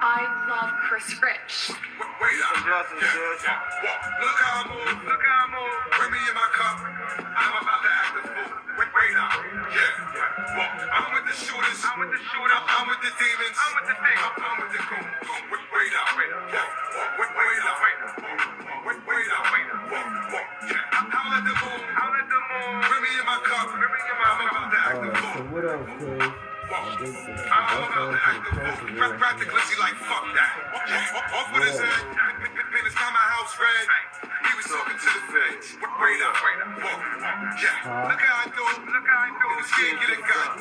I love Chris Rich. Wait up. Look how I move. Bring me in my cup. I'm about to act the fool. Wait up. Yeah. I'm with the shooters. I'm with the demons. I'm with the goons. Wait up. Wait up. I'll let the moon. Bring me in my cup. I'm about to act the fool. So what else, Chris? Practically like fuck that. Off with his head. It's not my house, Fred. He was talking to the feds. Wait up. Yeah. Look how I do. He was scared, get a gun.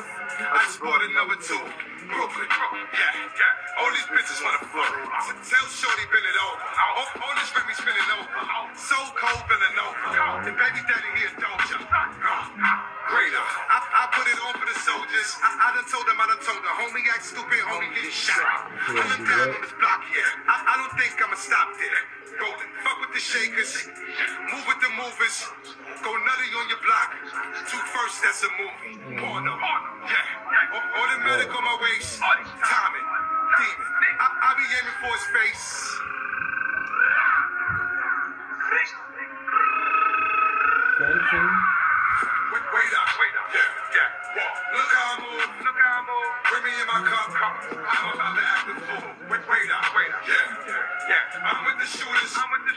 I just bought another two. Brooklyn. Yeah. All these bitches wanna fuck. Tell Shorty bend it over. All this remy spinning over. So cold bending over. The baby daddy here doja. Greater. I put it on for the soldiers. I done told them, homie act stupid, homie get shot. I look down on this block here. I don't think I'ma stop there. Golden, fuck with the shakers. Move with the movers. Go nutty on your block. Two first, that's a movie. Porno. Yeah. Automatic on my waist. Timing. Demon. I be aiming for his face. Wait up. Yeah. Look how I move. Bring me in my cup. I'm about to act the fool. Wait up. Yeah. I'm with the shooters. I'm with the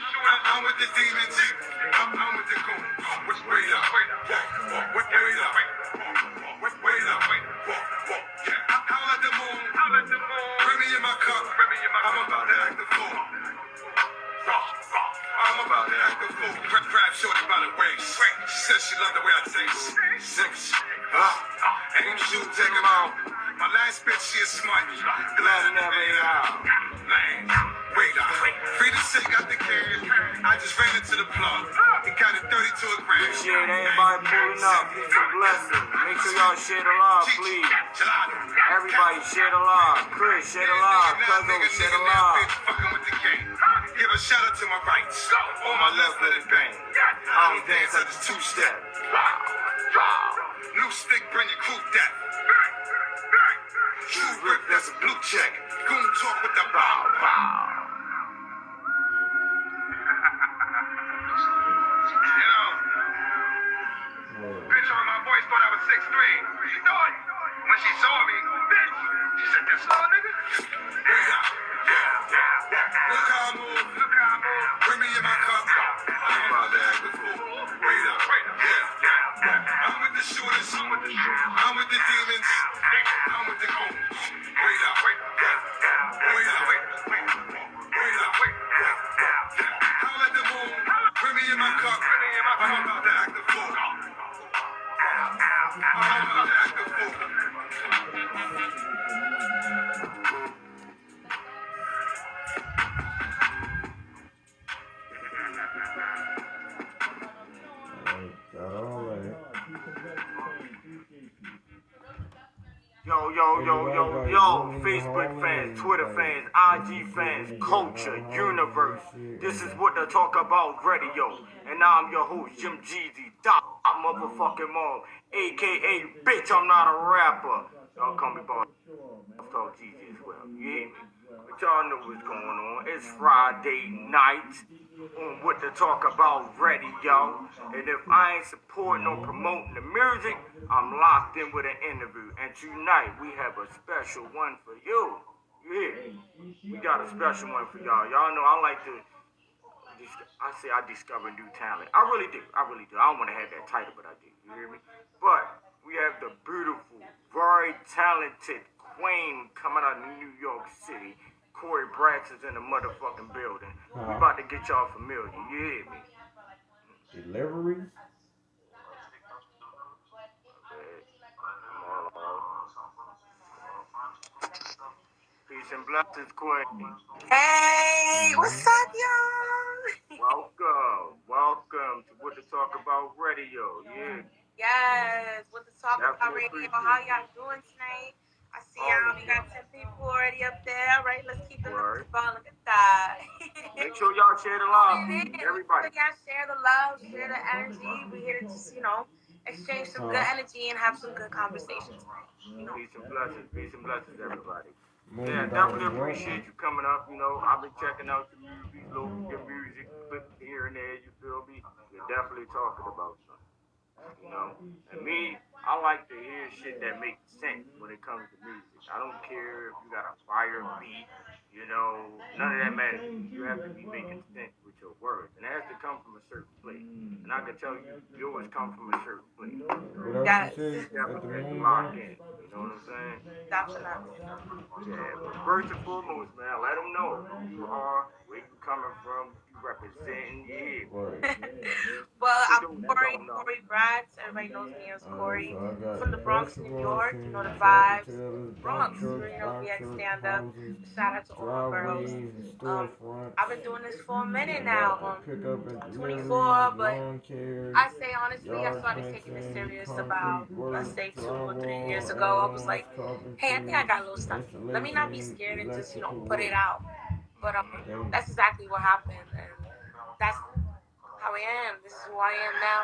demons. I'm with the goons. Wait up. Yeah. I'll let the moon. Bring me in my cup. I'm about to act the fool. Grab Shorty by the waist. She says she loved the way I taste. 6. Aim, shoot, take him out. My last bitch, she is smart. Glad I never ate out. Wait up. Free to say, got the can. I just ran into the plug. It got it 32 a gram. Shit, everybody pulling up. Peace and blessings. Make sure y'all share the live, please. Everybody share the live. Chris, share the live. Cousin, share the live. Fucking with the game. Give a shout out to my rights. On my left, let it bang. I don't dance, I just two-step. New stick, bring your crew that. True rip, that's a blue check. Goon talk with the bow. Bitch on my voice thought I was 6'3". She thought when she saw me, bitch, she said, this little nigga? Look how I move. Bring me in my cup. I'm about to act the fool. Wait up. Yeah. I'm with the shooters. I'm with the demons. I'm with the goons. Wait up. I'll let the moon. Bring me in my cup. I'm about to act the fool. Yo, Facebook fans, Twitter fans, IG fans, culture, universe. This is what they talk about radio. And I'm your host, Jim Jeezy, motherfucking mom, aka bitch, I'm not a rapper. Y'all call me boss. I'll talk Jeezy as well. You hear me? But y'all know what's going on. It's Friday night on What to Talk About radio. And if I ain't supporting or promoting the music, I'm locked in with an interview. And tonight we have a special one for you. You hear me? We got a special one for y'all. Y'all know I like to, I discover new talent. I really do. I don't want to have that title, but I do. You hear me? But we have the beautiful, very talented queen coming out of New York City. Corey Braxton's in the motherfucking building. We about to get y'all familiar. You hear me? Deliveries? Peace and blessings, Queen. Hey, what's up, y'all? Welcome to What to Talk About Radio. Yeah, Yes, with the Talk About Definitely Radio. appreciate How you. y'all doing tonight? I see All y'all. is We got well. 10 people already up there. All right, let's keep the numbers Word. going. Look at that. Make sure y'all share the live, Tune please. in. Make Everybody. sure y'all share the love, share the energy. We're here to just, exchange some good energy and have some good conversation tonight. Peace and blessings, everybody. Yeah, Moving back to definitely what? appreciate you coming up. I've been checking out your music, clips here and there. You feel me? You're definitely talking about something. And me, I like to hear shit that makes sense when it comes to music. I don't care if you got a fire beat, none of that matters. You have to be making sense with your words, and it has to come from a certain place. And I can tell you, yours come from a certain place. What else you Yes, say at the Definitely have to moon lock box? in. You know what I'm saying? definitely. Yeah, but first and foremost, man, let them know who you are, where you coming from, you representing, yeah. Right. Well, For I'm those who Corey, don't know. Corey Bratz. Everybody knows me as Alright, Corey. so I got From the Bronx, New basketball York. You know teams, the tractor vibes. trailers, dump Bronx, trucks, we box had trucks, stand up. houses, Shout out to all the girls. driveways, and Um, storefronts. I've been doing this for a minute I got the now. pickup and 24, deliveries, but lawn care, I say honestly, I yard started taking this fencing, serious concrete about, let's work, say, 2 or 3 years drywall, ago. I was add-ons, like, hey, I think I carpentry, got a little stuffy. Let me not be installation, scared and just, electrical put it work. out. But They, that's exactly what happened, and that's how I am. This is who I am now.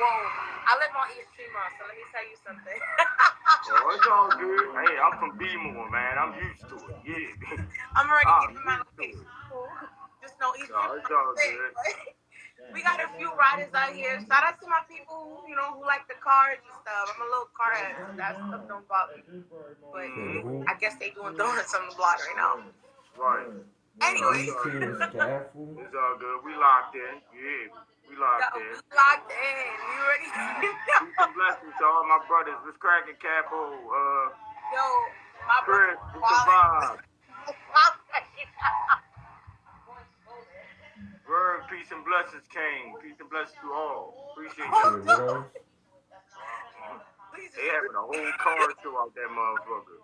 Whoa, I live on East Tremont, so let me tell you something. Oh, it's all good. Hey, I'm from B-More, man. I'm used to it. Yeah. I'm already I'm giving my used to location. it. Cool. Just know East No, it's Tremont all is it. good. We got a few riders out here. Shout out to my people who like the cars and stuff. I'm a little car head, so that stuff don't bother me. But say the who? I guess they doing donuts on the block right now. Right. No, it's Anyways, all BT and good. Staffel. It's all good. We locked in. Yeah, we yo, locked we in. locked in. We already Peace and blessings to all my brothers. What's cracking, Capo? Yo, my brother Chris, what's the wallet. vibe? Word, peace and blessings, King. Peace and blessings to all. Appreciate Say y'all. what else? Please They excuse having a me. whole car show out that motherfucker.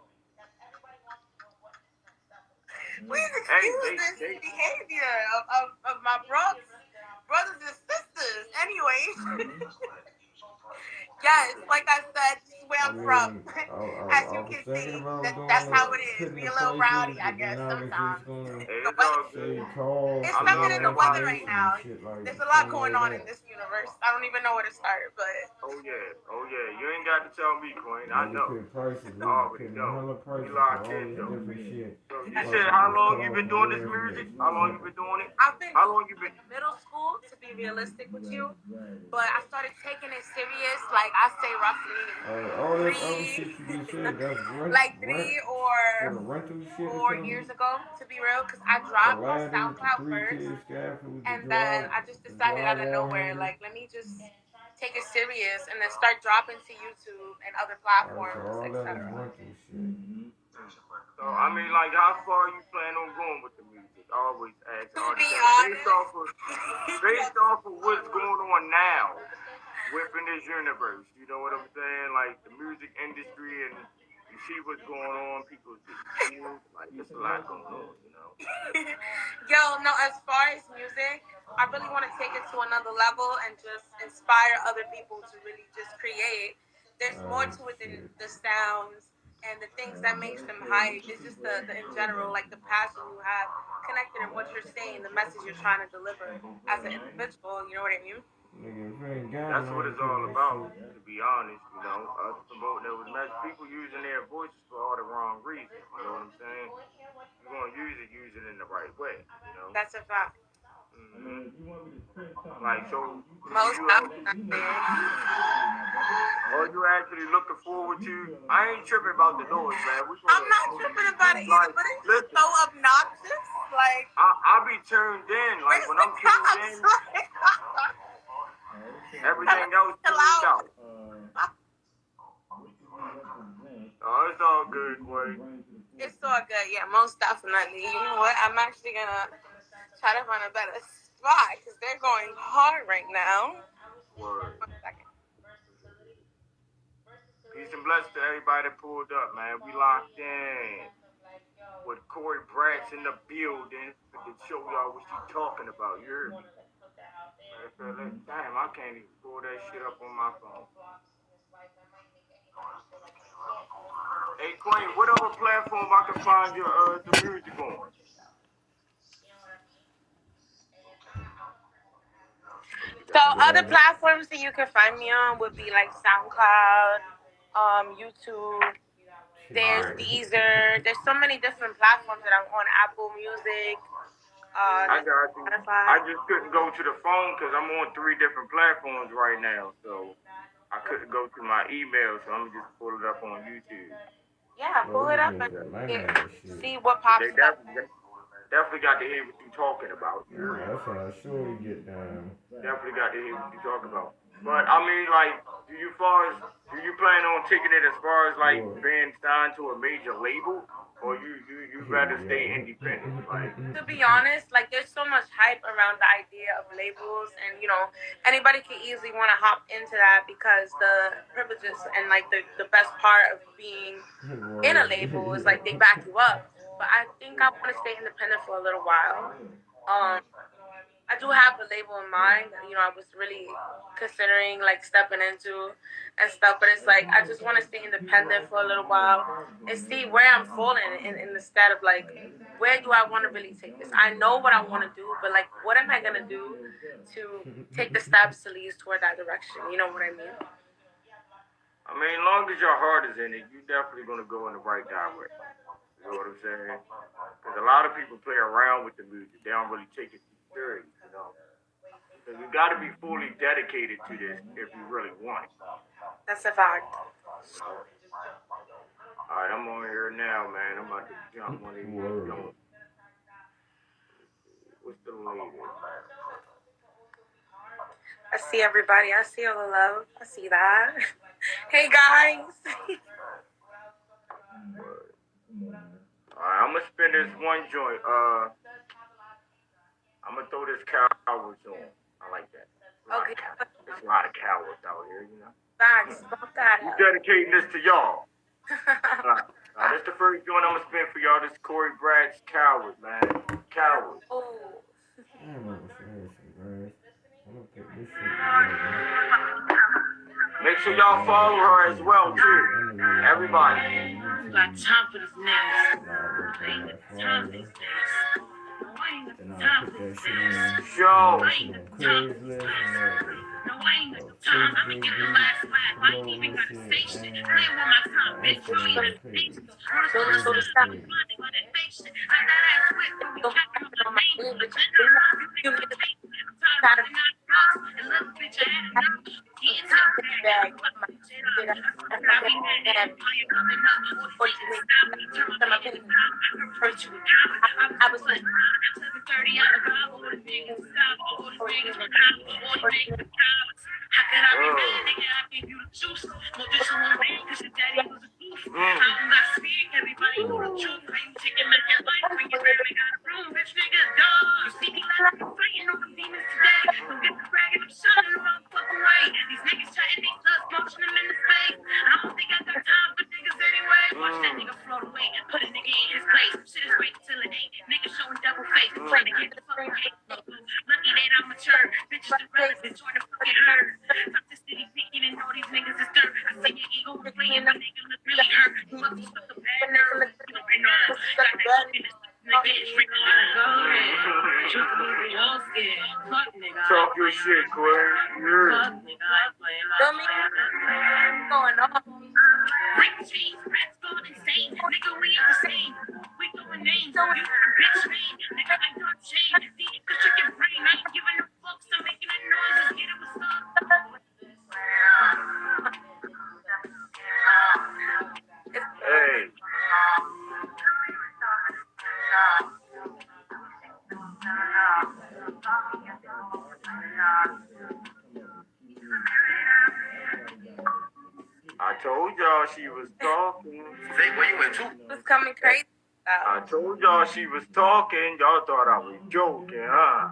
Please Hey, excuse this they behavior of my brothers and sisters. Anyways. Yes, like I said, this is where I I'm from. mean, As I you was can thinking see, about that's doing how it, it is. putting Be the a little rowdy, prices, I but then guess, I was just sometimes. gonna hey, The it's weather, all say good. call it's I for nothing love in more the weather everybody. right information and now. shit like There's a lot something going like on in that. this universe. I don't even know where to start, but Oh yeah, oh yeah. You ain't got to tell me, Queen. I When we know. put prices, I we was already putting the know. hella We prices for locked all in this though. different shit. So you Fuck, said how just cut long you off been from doing this wherever music? it's How long you simple. been doing it? I've been How doing long you it been? since middle school, to be realistic with you. But I started taking it serious, like I say roughly All that other three, shit you just said, that's like rent three for or the rental shit or 4 years something. ago, to be real, because I The dropped on ladder, the SoundCloud three first, tier scaffold, and then I just the decided out of drywall nowhere, hanger. like, let me just take it serious and then start dropping to YouTube and other Alright, so platforms, all that is etc. rental shit. So I mean, like, how far you plan on going with the music? I always ask To be artists that honest, based off of what's going on now within this universe. You know what I'm saying? Like the music industry, and you see what's going on. People get killed. Like there's a lot going on. yo, no, as far as music, I really want to take it to another level and just inspire other people to really just create. There's more Alright, to it than shit. the sounds and the things that makes them hype. It's just the in general, like the passion you have connected in what you're saying, the message you're trying to deliver as an individual. You know what I mean? Nigga, if you ain't got it, That's I what ain't it's putting all that about. shit. To be honest, us promoting those messages. People using their voices for all the wrong reasons. You know what I'm saying? You're gonna use it in the right way. That's a fact. Like so, Most definitely. you actually looking forward to? I ain't tripping about the noise, man. We I'm gonna not tripping about it either, like but it's just listen. so obnoxious. Like, I be turned in. Like where's when the I'm tuned cops? in, Tell everything us else chill tuned out. out. Oh, it's all good, boy. It's all good. Yeah, most definitely. You know what? I'm actually gonna try to find a better spot because they're going hard right now. Word. 1 second. Peace and blessings to everybody that pulled up, man. We locked in with Corey Bratz in the building to show y'all what she talking about. You heard me? Damn, I can't even pull that shit up on my phone. Hey Queen, what other platform I can find your the music on? So other Whatever. platforms that you can find me on would be like SoundCloud, YouTube. Shit, There's yeah. Deezer. There's so many different platforms that I'm on. Apple Music. I There's got you. I Spotify. just couldn't go to the phone because I'm on 3 different platforms right now, so I couldn't go to my email, so I'm gonna just pull it up on YouTube. Yeah, Bro, pull it them up joints and got my get, name and shit. see what But they pops up. definitely got to hear what you talking about. You Man, heard? that's how I surely get down. Definitely got to hear what you talking about. But I mean, like, do you plan on taking it as far as like What? being signed to a major label, or you rather stay Yo. independent? Like, To be honest, like there's so much hype around the idea of labels, and anybody can easily want to hop into that because the privileges and like the best part of being in a label is Word. like they back you up. But I think I want to stay independent for a little while. Um, I do have a label in mind. I was really considering like stepping into and stuff, but it's like I just want to stay independent for a little while and see where I'm falling in instead of like where do I want to really take this. I know what I want to do, but like what am I gonna do to take the steps to lead toward that direction? You know what I mean? I mean, as long as your heart is in it, you definitely gonna go in the right direction. You know what I'm saying? Because a lot of people play around with the music; they don't really take it too serious. You know, so you got to be fully dedicated to this if you really want it. That's a fact. You know. All right, I'm on here now, man. I'm about to jump one of these Word. joints. What's the latest? I see everybody. I see all the love. I see that. Hey guys. All right, I'm gonna spin this one joint. I'm gonna throw this cowards on. I like that. Okay. There's a lot of cowards out here, you know. Facts. Bump that We up. dedicating this to y'all. This the first joint I'm gonna spin for y'all. This is Corey Brad's Coward, man. Coward. Oh. I ain't never seen some grass. I'm gonna put this shit together. Make sure Fuck y'all all that follow her as stupidity well too, too. cause anyways, I'm gonna Everybody. be on Got YouTube time for this niggas. and I'll work I on ain't got that time for flyer. these niggas. No, I ain't got Then the I'll time put for that these shit niggas. on, put Show. that I shit ain't got on the time for these Craigslist and niggas. No, I ain't got the time. I'ma Facebook get the group, last laugh. I ain't promoting even this gotta say shit, shit. man. Play with my time, My bitch. You ain't Instagram gotta say page, shit. Wanna So, start so business something stop. with page. money, but that fake shit. Like that ass whip, when we So capping on my on my name. name, But but then you I know, rhyme, you you niggas niggas hate. I'm tired of trying to running out of drugs. And little bitch, I had enough. Get into the bag, I bag put my my shit shit up. up I and fuck it, I fucking be mad at and empire coming up. All these or niggas you is stop me, turn my turn my pain pain into into power. I hurt first you you. a coward. I was I too was much power. 7:30 out the Bible, all these niggas is stop. All these or niggas you is power. All these or niggas you is cowards. How could I be mad, nigga? I give you the juice. More this one man, cause your daddy was a goof. I don't got speak, everybody know the Word. truth. How you taking back your life when your grandma got a room, bitch, nigga, dog. You see me like I'm fighting all the demons today. Don't get the bragging, I'm shining around the fucking way. These niggas chatting, they slugs, motion them in the face. I don't think I got time for niggas anyway. Watch that nigga float away and put a nigga in his place. Shit is great till it ain't. Niggas showing double face. Trying to get the fucking cake. Lucky that I'm mature. Bitches the relatives join the fucking herd. Toxicity peaking and all these niggas is dirt. I see your ego inflating, but nigga look really hurt. You must have stuck a bad nerve. You know, been on. Got that fucking nigga is freaking on. Go ahead. Truth be we all scared. Fuck nigga. Talk your shit, Corey. Fuck nigga. I ain't playing feel me? like Going on. break chains, rats going insane. Nigga, we ain't the same. We throwing names. So You want a bitch name. Nigga, I got shame. See, you can trick your brain. I ain't giving no fucks. I'm making the noises. Get it what's up. it's Hey. I told y'all she was talking. Say, where you went to? it's coming crazy. I told y'all she was talking. Y'all thought I was joking, huh?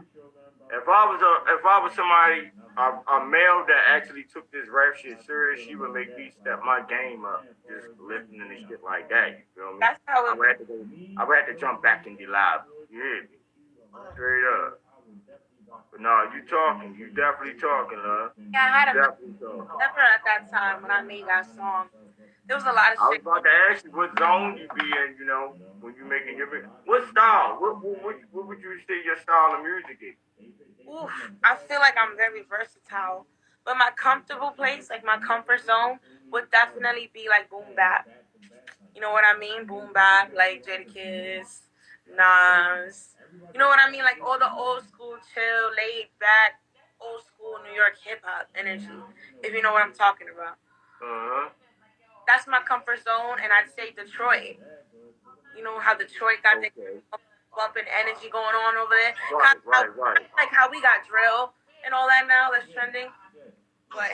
If I was somebody a male that actually took this rap shit serious, she would make me step my game up, just listening to shit like that. You feel me? That's how I it would have to go. I would have to jump back in the lab. You hear me? Straight up. No, you talking. You definitely talking, love. Yeah, I had a Definitely talking. member at that time when I made that song. There was a lot of I shit. was about to ask you what zone you be in, you know, when you making your what style? What would you say your style of music is? Oof, I feel like I'm very versatile. But my comfortable place, like my comfort zone, would definitely be like boom bap. You know what I mean? Boom bap, like Jadakiss, Nas. You know what I mean? Like all the old school, chill, laid back, old school New York hip hop energy. If you know what I'm talking about. Uh huh. That's my comfort zone, and I'd say Detroit. You know how Detroit got the Okay. bumping energy going on over there. Kind Right, of how, right, right. like how we got drill and all that now that's trending. But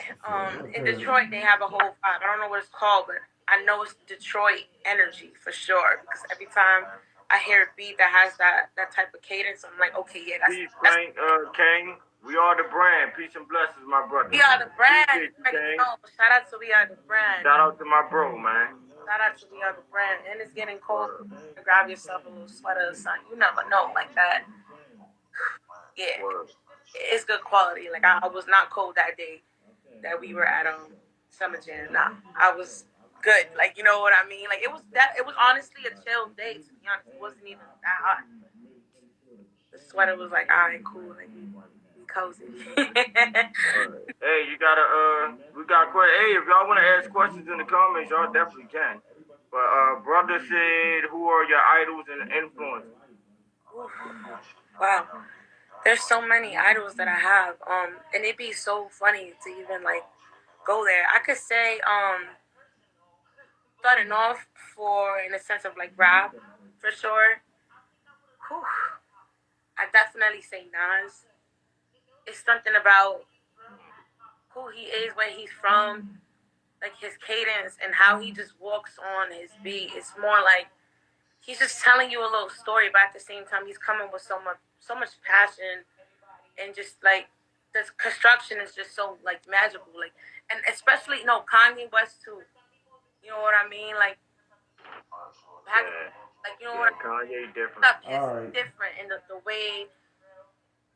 in Okay. Detroit they have a whole vibe. I don't know what it's called, but I know it's Detroit energy for sure. Because every time I hear a beat that has that type of cadence, I'm like, okay, yeah, Peace, that's Frank, Kane. We are the brand. Peace and blessings, my brother. we are the brand. You Appreciate you, already Kane. know. Shout out to we are the brand. Shout out to my bro, man. Shout out to we are the brand. And it's getting cold. Word, Grab yourself a little sweater or something. You never know like that. Yeah, word. it's good quality. Like I was not cold that day that we were at Summer Jam. Nah, I was good. Like you know what I mean. Like it was honestly a chill day. To be honest, it wasn't even that hot. The sweater was like, all right, cool. Like we cozy. Hey, you gotta we got questions. Hey, if y'all wanna ask questions in the comments, y'all definitely can. But brother said, who are your idols and influences? Wow, there's so many idols that I have. And it'd be so funny to even like go there. I could say starting off for in a sense of like rap for sure. Whew, I definitely say Nas. It's something about who he is, where he's from, like his cadence and how he just walks on his beat. It's more like he's just telling you a little story, but at the same time he's coming with so much passion and just like the construction is just so like magical. Like and especially Kanye West too. You know what I mean? Like Yeah, like you know what yeah, Kanye different. up is All right. different in the way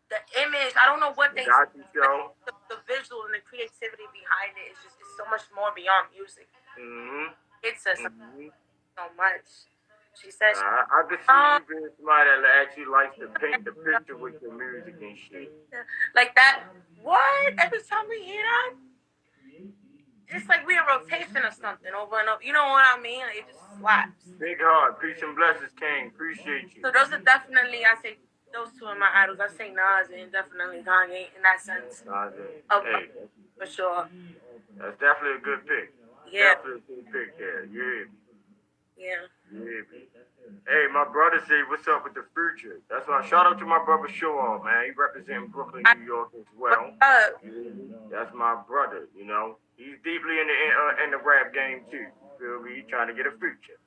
the image. I don't know what The they say, Gotti but show. the visual and the creativity behind it is just it's so much more beyond music. Mhm. It's us Mhm. so much. She says, I could see you being somebody that actually likes to paint the picture with your music and shit. like that. What? Every time we hear that, it's like we in rotation or something over and over. You know what I mean? Like, it just slaps. Big heart, peace and blessings, King. Appreciate you. So those are definitely I say those two are my idols. I say Nas and definitely Kanye in that sense of Hey, for sure. that's definitely a good pick. Yeah, Definitely a good pick there. You hear me? yeah. You hear me? Hey, my brother said, what's up with the future? That's why shout out to my brother Show Off, man. He representing Brooklyn, I, New York as what's well. up? You hear me? That's my brother, you know. He's deeply in the rap game too. You feel me? He trying to get a future.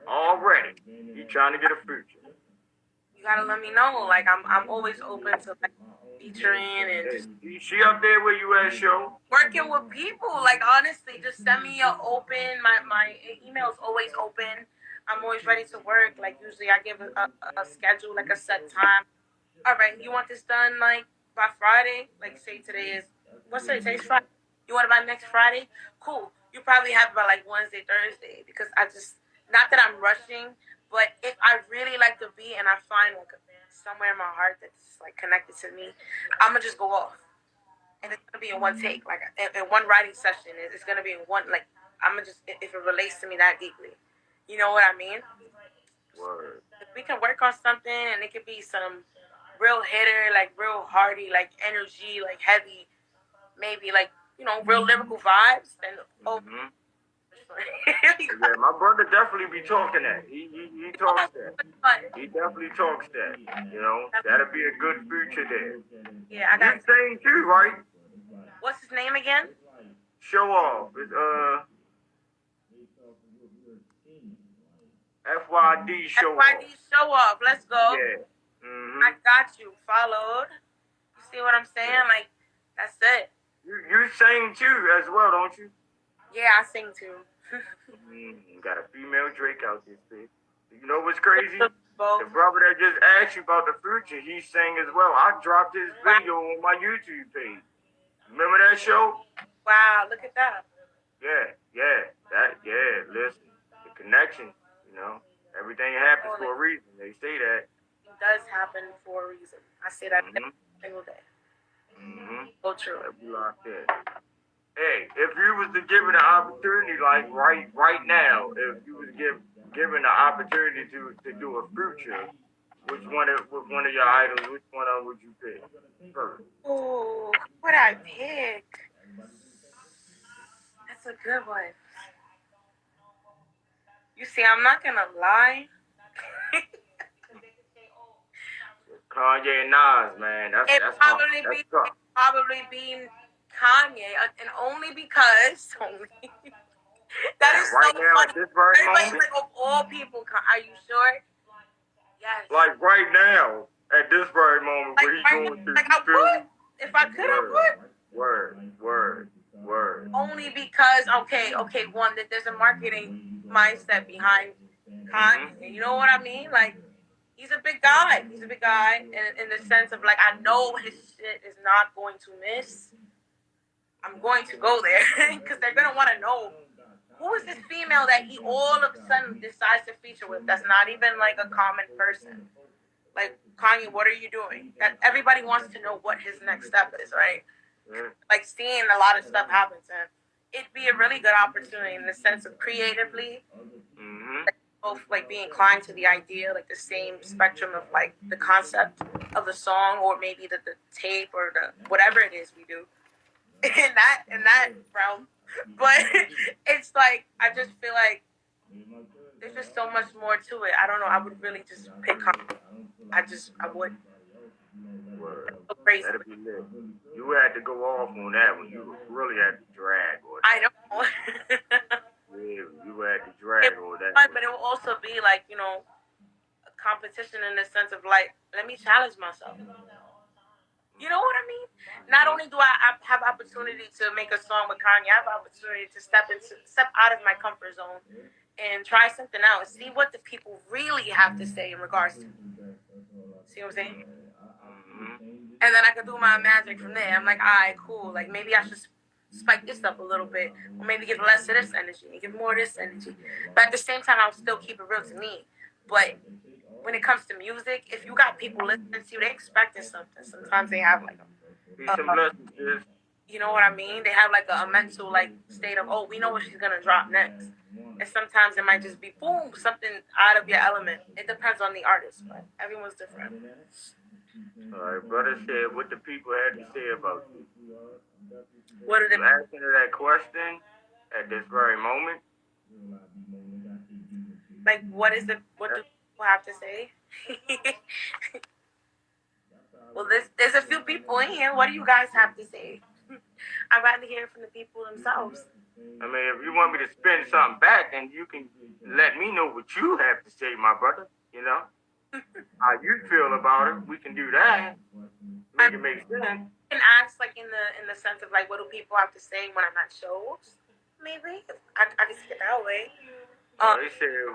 Already. He trying to get a future. You gotta let me know. Like I'm always open to like featuring and Hey, just she up there where you at, Show? working with people. Like honestly, just send me a open. My email's always open. I'm always ready to work. Like usually I give a schedule, like a set time. All right, you want this done like by Friday? Like say today is what's today? Today's Friday. You want it by next Friday? Cool. You probably have it by like Wednesday, Thursday because I just not that I'm rushing, but if I really like the beat and I find like somewhere in my heart that's like connected to me, I'm gonna just go off and it's gonna be in one take, like in one writing session. It's gonna be in one like I'm gonna just if it relates to me that deeply, you know what I mean? Word. If we can work on something and it could be some real hitter, like real hardy, like energy, like heavy, maybe like real lyrical vibes, then oh, Mm-hmm. you Yeah, my brother definitely be talking that. He talks that. got He definitely talks that. You know, that'll be a good future there. yeah, I You got sing too, right? what's his name again? Show off. It's FYD show FYD off. show off. Let's go. Yeah. I Mhm. got you. Followed. You see what I'm saying? Yeah. Like that's it. You sing too as well, don't you? Yeah, I sing too. You got a female Drake out this bitch. You know what's crazy? The brother that just asked you about the future, he sang as well. I dropped his video on my YouTube page. Remember that show? Wow, look at that. Listen, the connection, everything happens for a reason. They say that. It does happen for a reason. I say that every single day. So true. Be locked in. Hey, if you was to give it an opportunity, like right now, if you was given the opportunity to do a future, with one of your idols, which one of them would you pick first? Ooh, who would I pick? That's a good one. You see, I'm not gonna lie. Kanye and Nas, man, that's hard. That's tough. Probably be Kanye, and only because that is right so now funny. at this very Everybody's moment, like, of all people, are you sure? Yes. like right now at this very moment, Like what he right now, going through, like you I feel would. me? If I could, I would. Word. Only because, okay, one, that there's a marketing mindset behind Kanye. You know what I mean? Like, he's a big guy. He's a big guy in the sense of, like, I know his shit is not going to miss. I'm going to go there because they're going to want to know who is this female that he all of a sudden decides to feature with that's not even, like, a common person. Like, Kanye, what are you doing? That everybody wants to know what his next step is, right? Like, seeing a lot of stuff happen to him, it'd be a really good opportunity in the sense of creatively, like, both like being inclined to the idea, like the same spectrum of like the concept of the song, or maybe the tape or the whatever it is we do in that realm. But it's like I just feel like there's just so much more to it. I don't know. I would really just pick. I would. Word. So crazy. That'd be lit. You had to go off on that one. You really had to drag on that. I know. Yeah, you had to drag on that. But it will also be like, a competition in the sense of like, let me challenge myself. You know what I mean? Not only do I have opportunity to make a song with Kanye, I have opportunity to step out of my comfort zone and try something else. See what the people really have to say in regards to. See what I'm saying? And then I can do my magic from there. I'm like, all right, cool. Like, maybe I should spike this up a little bit, or maybe give less of this energy and give more of this energy. But at the same time, I'll still keep it real to me. But when it comes to music, if you got people listening to you, they expecting something. Sometimes they have like you know what I mean? They have like a mental like state of, oh, we know what she's gonna drop next. And sometimes it might just be boom, something out of your element. It depends on the artist, but everyone's different. All right, brother said what the people had to say about you. What are the asking that question at this very moment? Like, what do people have to say? Well, there's a few people in here. What do you guys have to say? I'd rather hear from the people themselves. I mean, if you want me to spin something back, then you can let me know what you have to say, my brother. You know how you feel about it. We can do that. Make it make sense. You can ask like in the sense of like, what do people have to say when I'm at shows? Maybe I can see it that way. They said,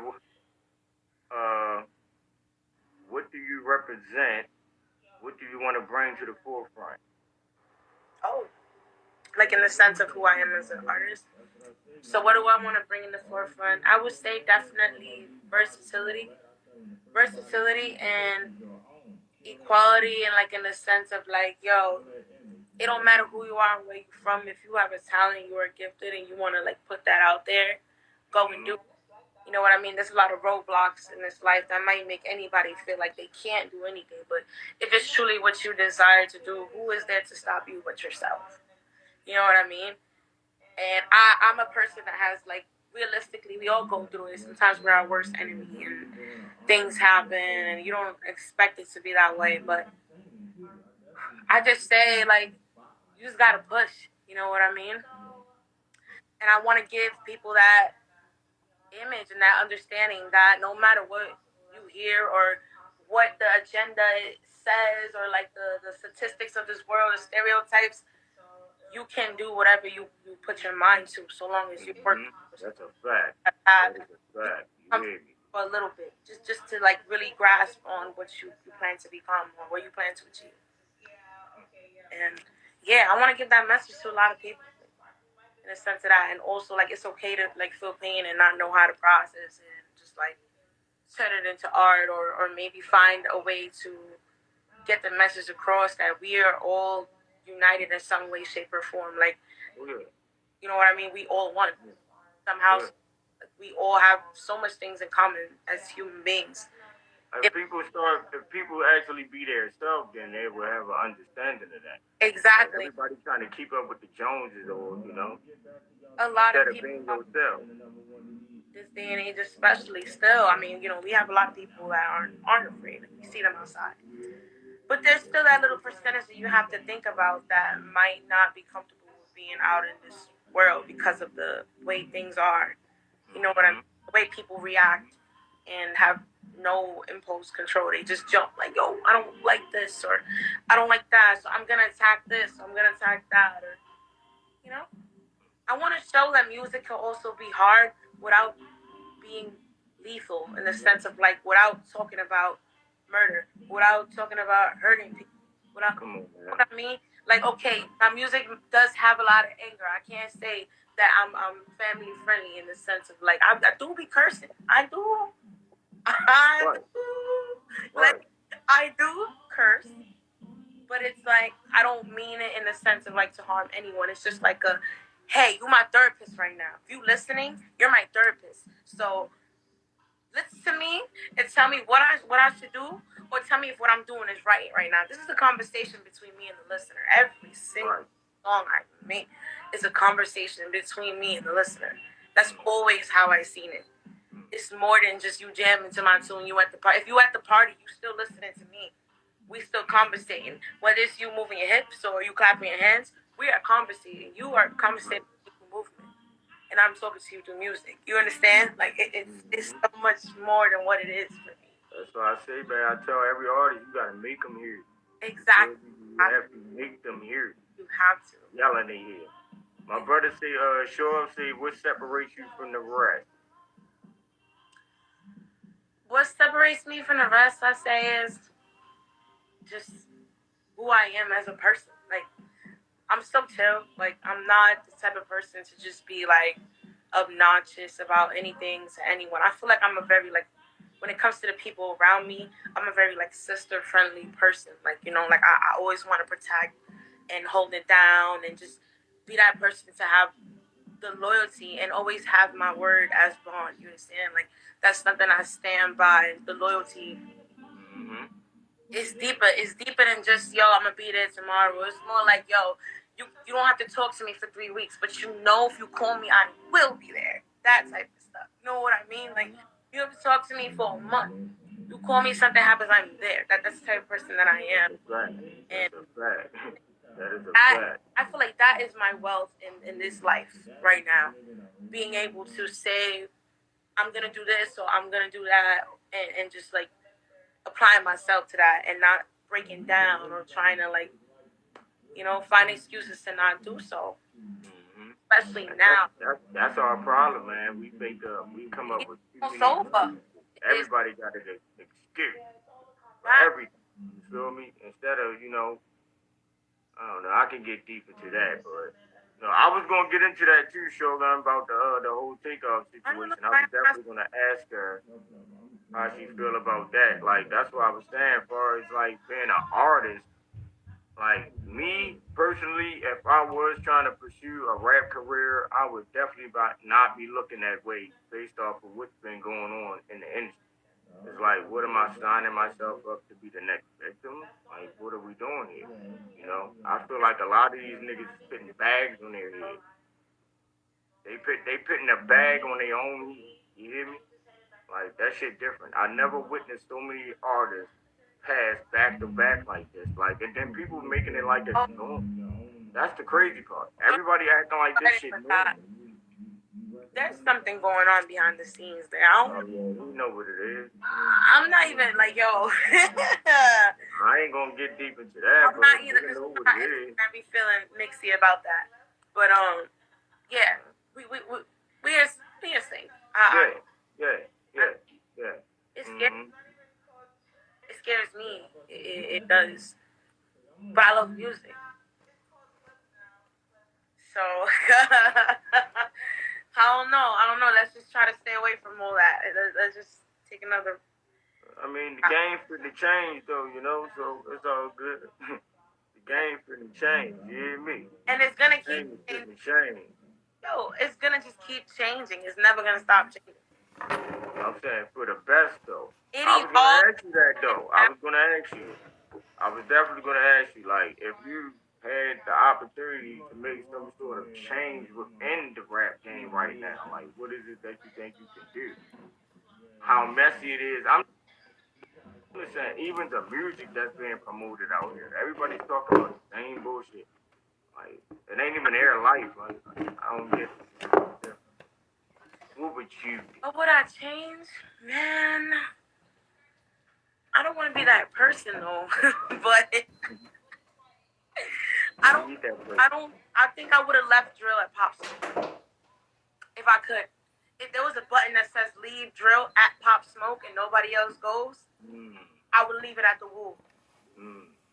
what do you represent? What do you want to bring to the forefront? Oh, like in the sense of who I am as an artist. So what do I want to bring in the forefront? I would say definitely versatility and equality, and like in the sense of like, yo, it don't matter who you are and where you're from. If you have a talent, you are gifted, and you want to like put that out there, go and do it. You know what I mean? There's a lot of roadblocks in this life that might make anybody feel like they can't do anything. But if it's truly what you desire to do, who is there to stop you but yourself? You know what I mean? And I'm a person that has like, realistically, we all go through it. Sometimes we're our worst enemy and things happen and you don't expect it to be that way. But I just say, like, you just gotta push. You know what I mean? And I want to give people that image and that understanding that no matter what you hear or what the agenda says, or like the statistics of this world, the stereotypes, you can do whatever you put your mind to, so long as you work. That's a fact. That is a fact. You hear me? for a little bit, just to like really grasp on what you plan to become or what you plan to achieve. And yeah, I want to give that message to a lot of people in a sense of that, and also like it's okay to like feel pain and not know how to process it, and just like turn it into art, or maybe find a way to get the message across that we are all united in some way, shape, or form. Like, you know what I mean? We all one somehow. We all have so much things in common as human beings. If people actually be their self, then they will have an understanding of that. Exactly. Like everybody trying to keep up with the Joneses, or a lot instead of of people being yourself. this day and age, especially still. I mean, we have a lot of people that aren't afraid. We see them outside. But there's still that little percentage that you have to think about that might not be comfortable with being out in this world because of the way things are. You know what I mean? The way people react and have no impulse control. They just jump like, yo, I don't like this, or I don't like that, so I'm gonna attack this, I'm gonna attack that, or you know. I want to show that music can also be hard without being lethal, in the sense of like without talking about murder, without talking about hurting people, without, Come on, you know man. what I mean? Like, okay, my music does have a lot of anger. I can't say that I'm family friendly in the sense of like I do be cursing. I do. I Right. do. Right. Like, I do curse, but it's like I don't mean it in the sense of like to harm anyone. It's just like a, hey, you my therapist right now. If you listening, you're my therapist. So listen to me and tell me what I should do, or tell me if what I'm doing is right now. This is a conversation between me and the listener. Every single song I make is a conversation between me and the listener. That's always how I seen it. It's more than just you jamming to my tune. You at the party. If you at the party, you still listening to me. We still conversating. Whether it's you moving your hips or you clapping your hands, we are conversating. You are conversating through movement, and I'm talking to you through music. You understand? Like it's so much more than what it is for me. That's why I say, man, I tell every artist, you gotta make them hear it. Exactly. You have to make them hear it. You have to. Yell in their ear. My brother say, show up, say, what separates you from the rest? What separates me from the rest, I say, is just who I am as a person. Like, I'm so chill. Like, I'm not the type of person to just be like obnoxious about anything to anyone. I feel like I'm a very like, when it comes to the people around me, I'm a very like sister friendly person. Like, like I always want to protect and hold it down and just be that person to have the loyalty and always have my word as bond. You understand? Like, that's something I stand by. The loyalty. It's deeper. It's deeper than just, yo, I'm gonna be there tomorrow. It's more like, yo, you don't have to talk to me for 3 weeks, but if you call me, I will be there. That type of stuff. You know what I mean? Like, you have to talk to me for a month. You call me, something happens, I'm there. That's the type of person that I am. And That's a fact. That is a that, fact. I feel like that is my wealth in this life right now. Being able to say, I'm gonna do this or I'm gonna do that, and just like applying myself to that and not breaking down or trying to like, find excuses to not do so. Especially now. That's our problem, man. We come up with too It's many over. excuses. It's Everybody got an excuse for not. everything. You feel me? Instead of, I don't know. I can get deep into that, but no, I was gonna get into that too, Shogun, about the whole takeoff situation. I was definitely gonna ask her how she feel about that. Like that's what I was saying. As far as like being an artist, like me personally, if I was trying to pursue a rap career, I would definitely not be looking that way based off of what's been going on in the industry. It's like, what am I signing myself up to be the next victim? Like, what are we doing here? I feel like a lot of these niggas is putting bags on their head. They putting a bag on their own head. You hear me? Like that shit different. I never witnessed so many artists pass back to back like this. Like, and then people making it like it's normal. That's the crazy part. Everybody acting like this shit normal. There's something going on behind the scenes there. I Oh don't. yeah, we know what it is. I'm not even like, yo. I ain't gonna get deep into that, I'm but not either, we because know what it is. I be feeling mixy about that. But yeah, we are seeing. Yeah, yeah, yeah, yeah. does. But I love music. So I don't know. Let's just try to stay away from all that. Let's just take another. I mean, the game finna change though, so it's all good. The game finna change, you hear me? And it's gonna The keep game changing. finna change. Yo, it's gonna just keep changing. It's never gonna stop changing. I'm saying for the best though. It I was gonna evolves. ask you that though. I was gonna ask you. I was definitely gonna ask you, like, if you had the opportunity to make some sort of change within the rap game right now, like, what is it that you think you can do? How messy it is. I'm just saying, even the music that's being promoted out here, everybody's talking about the same bullshit. Like, it ain't even their life. Like, I don't get it. What would you do? What would I change? Man, I don't want to be that person though. But I don't. Need that person. I don't. I think I would have left drill at Pop Smoke if I could. If there was a button that says "Leave drill at Pop Smoke" and nobody else goes, I would leave it at the Woo.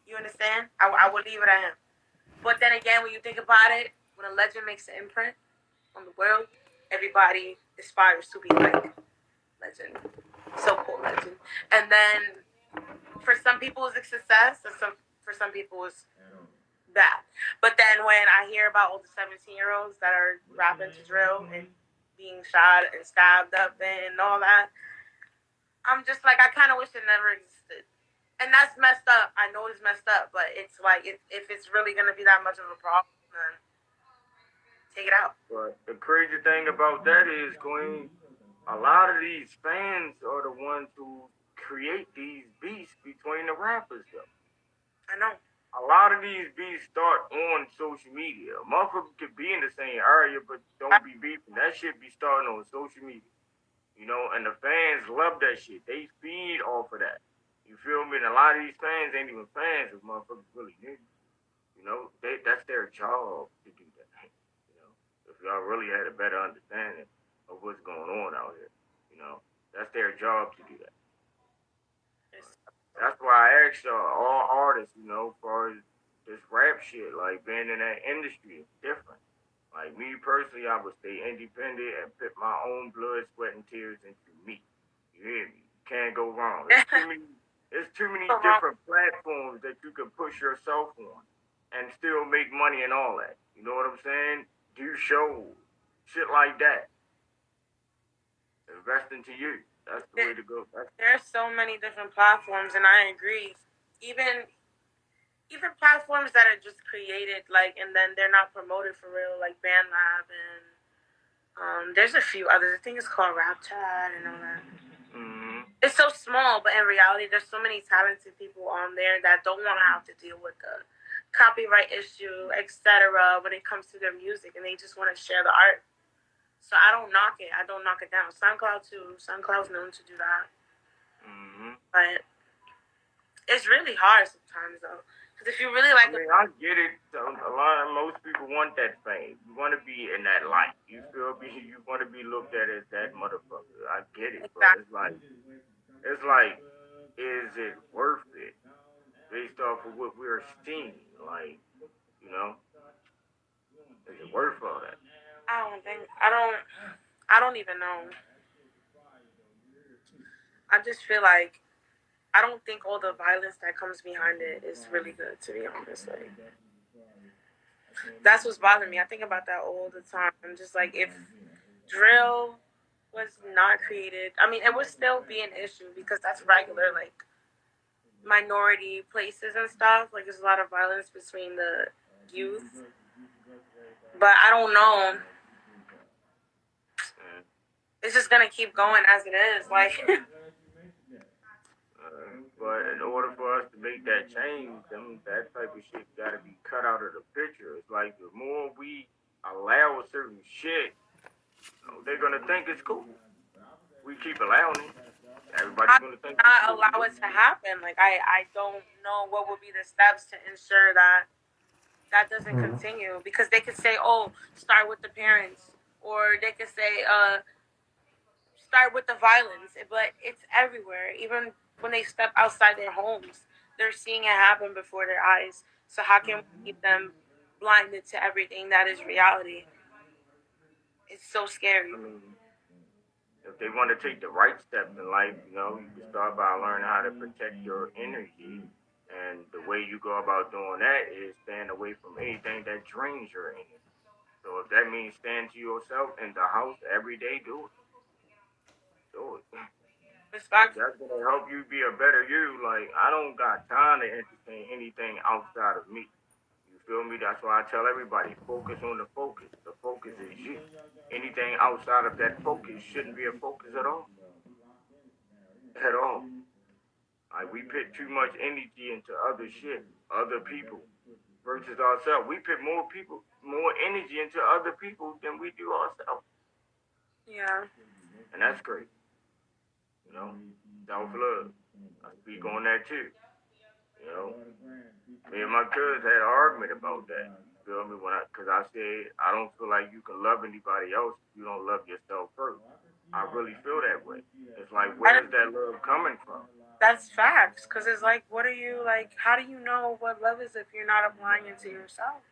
You understand? I would leave it at him. But then again, when you think about it, when a legend makes an imprint on the world, everybody aspires to be like legend, so-called legend. And then for some people it's a success, and for some people it's bad. But then when I hear about all the 17-year-olds that are rapping to drill and being shot and stabbed up and all that, I'm just like, I kind of wish it never existed. And that's messed up. I know it's messed up, but it's like, if it's really going to be that much of a problem, then take it out. But the crazy thing about that is, Queen, a lot of these fans are the ones who create these beasts between the rappers, though. I know. A lot of these beefs start on social media. Motherfuckers could be in the same area, but don't be beefing. That shit be starting on social media. And the fans love that shit. They feed off of that. You feel me? And a lot of these fans ain't even fans if motherfuckers really knew. That's their job to do that. If y'all really had a better understanding of what's going on out here, that's their job to do that. That's why I asked y'all, all artists, as far as this rap shit, like being in that industry is different. Like me personally, I would stay independent and put my own blood, sweat, and tears into me. You hear me? You can't go wrong. There's too many different platforms that you can push yourself on and still make money and all that. You know what I'm saying? Do shows, shit like that. Invest into you. That's the way to go. There's so many different platforms, and I agree. Even platforms that are just created, like, and then they're not promoted for real, like BandLab and there's a few others. I think it's called Rap Chat and all that. It's so small, but in reality, there's so many talented people on there that don't want to have to deal with the copyright issue, etc. when it comes to their music, and they just want to share the art. So I don't knock it. I don't knock it down. SoundCloud too. SoundCloud's known to do that. But it's really hard sometimes though, because if you really like, I get it. Most people want that fame. You want to be in that light. You feel me? You want to be looked at as that motherfucker. I get it, but it's like, is it worth it based off of what we're seeing? Like, is it worth all that? I don't even know. I just feel like I don't think all the violence that comes behind it is really good, to be honest. Like, that's what's bothering me. I think about that all the time. I'm just like, if drill was not created, I mean, it would still be an issue because that's regular, like, minority places and stuff. Like, there's a lot of violence between the youth. But I don't know. It's just gonna keep going as it is. Like, but in order for us to make that change, that type of shit got to be cut out of the picture. It's like the more we allow certain shit, they're gonna think it's cool. We keep allowing it. Everybody's gonna think it's cool. Allow it to happen. Like, I don't know what would be the steps to ensure that doesn't continue, because they could say, oh, start with the parents, or they could say, start with the violence, but it's everywhere. Even when they step outside their homes, they're seeing it happen before their eyes. So how can we keep them blinded to everything that is reality? It's so scary. I mean, if they want to take the right steps in life, you know, you can start by learning how to protect your energy. And the way you go about doing that is staying away from anything that drains your energy. So if that means staying to yourself in the house every day, do it. Do it. If Respectful. that's gonna help you be a better you, like I don't got time to entertain anything outside of me. You feel me? That's why I tell everybody, focus on the focus. The focus is you. Anything outside of that focus shouldn't be a focus at all. At all. Like we put too much energy into other shit, other people, versus ourselves. We put more energy into other people than we do ourselves. Yeah. And that's great. You know? Self love. I speak on that too. You know? Me and my cousins had an argument about that. You feel me? Cause I said I don't feel like you can love anybody else if you don't love yourself first. I really feel that way. It's like, where is that love coming from? That's facts. Because it's like, what are you like? How do you know what love is if you're not applying it to yourself?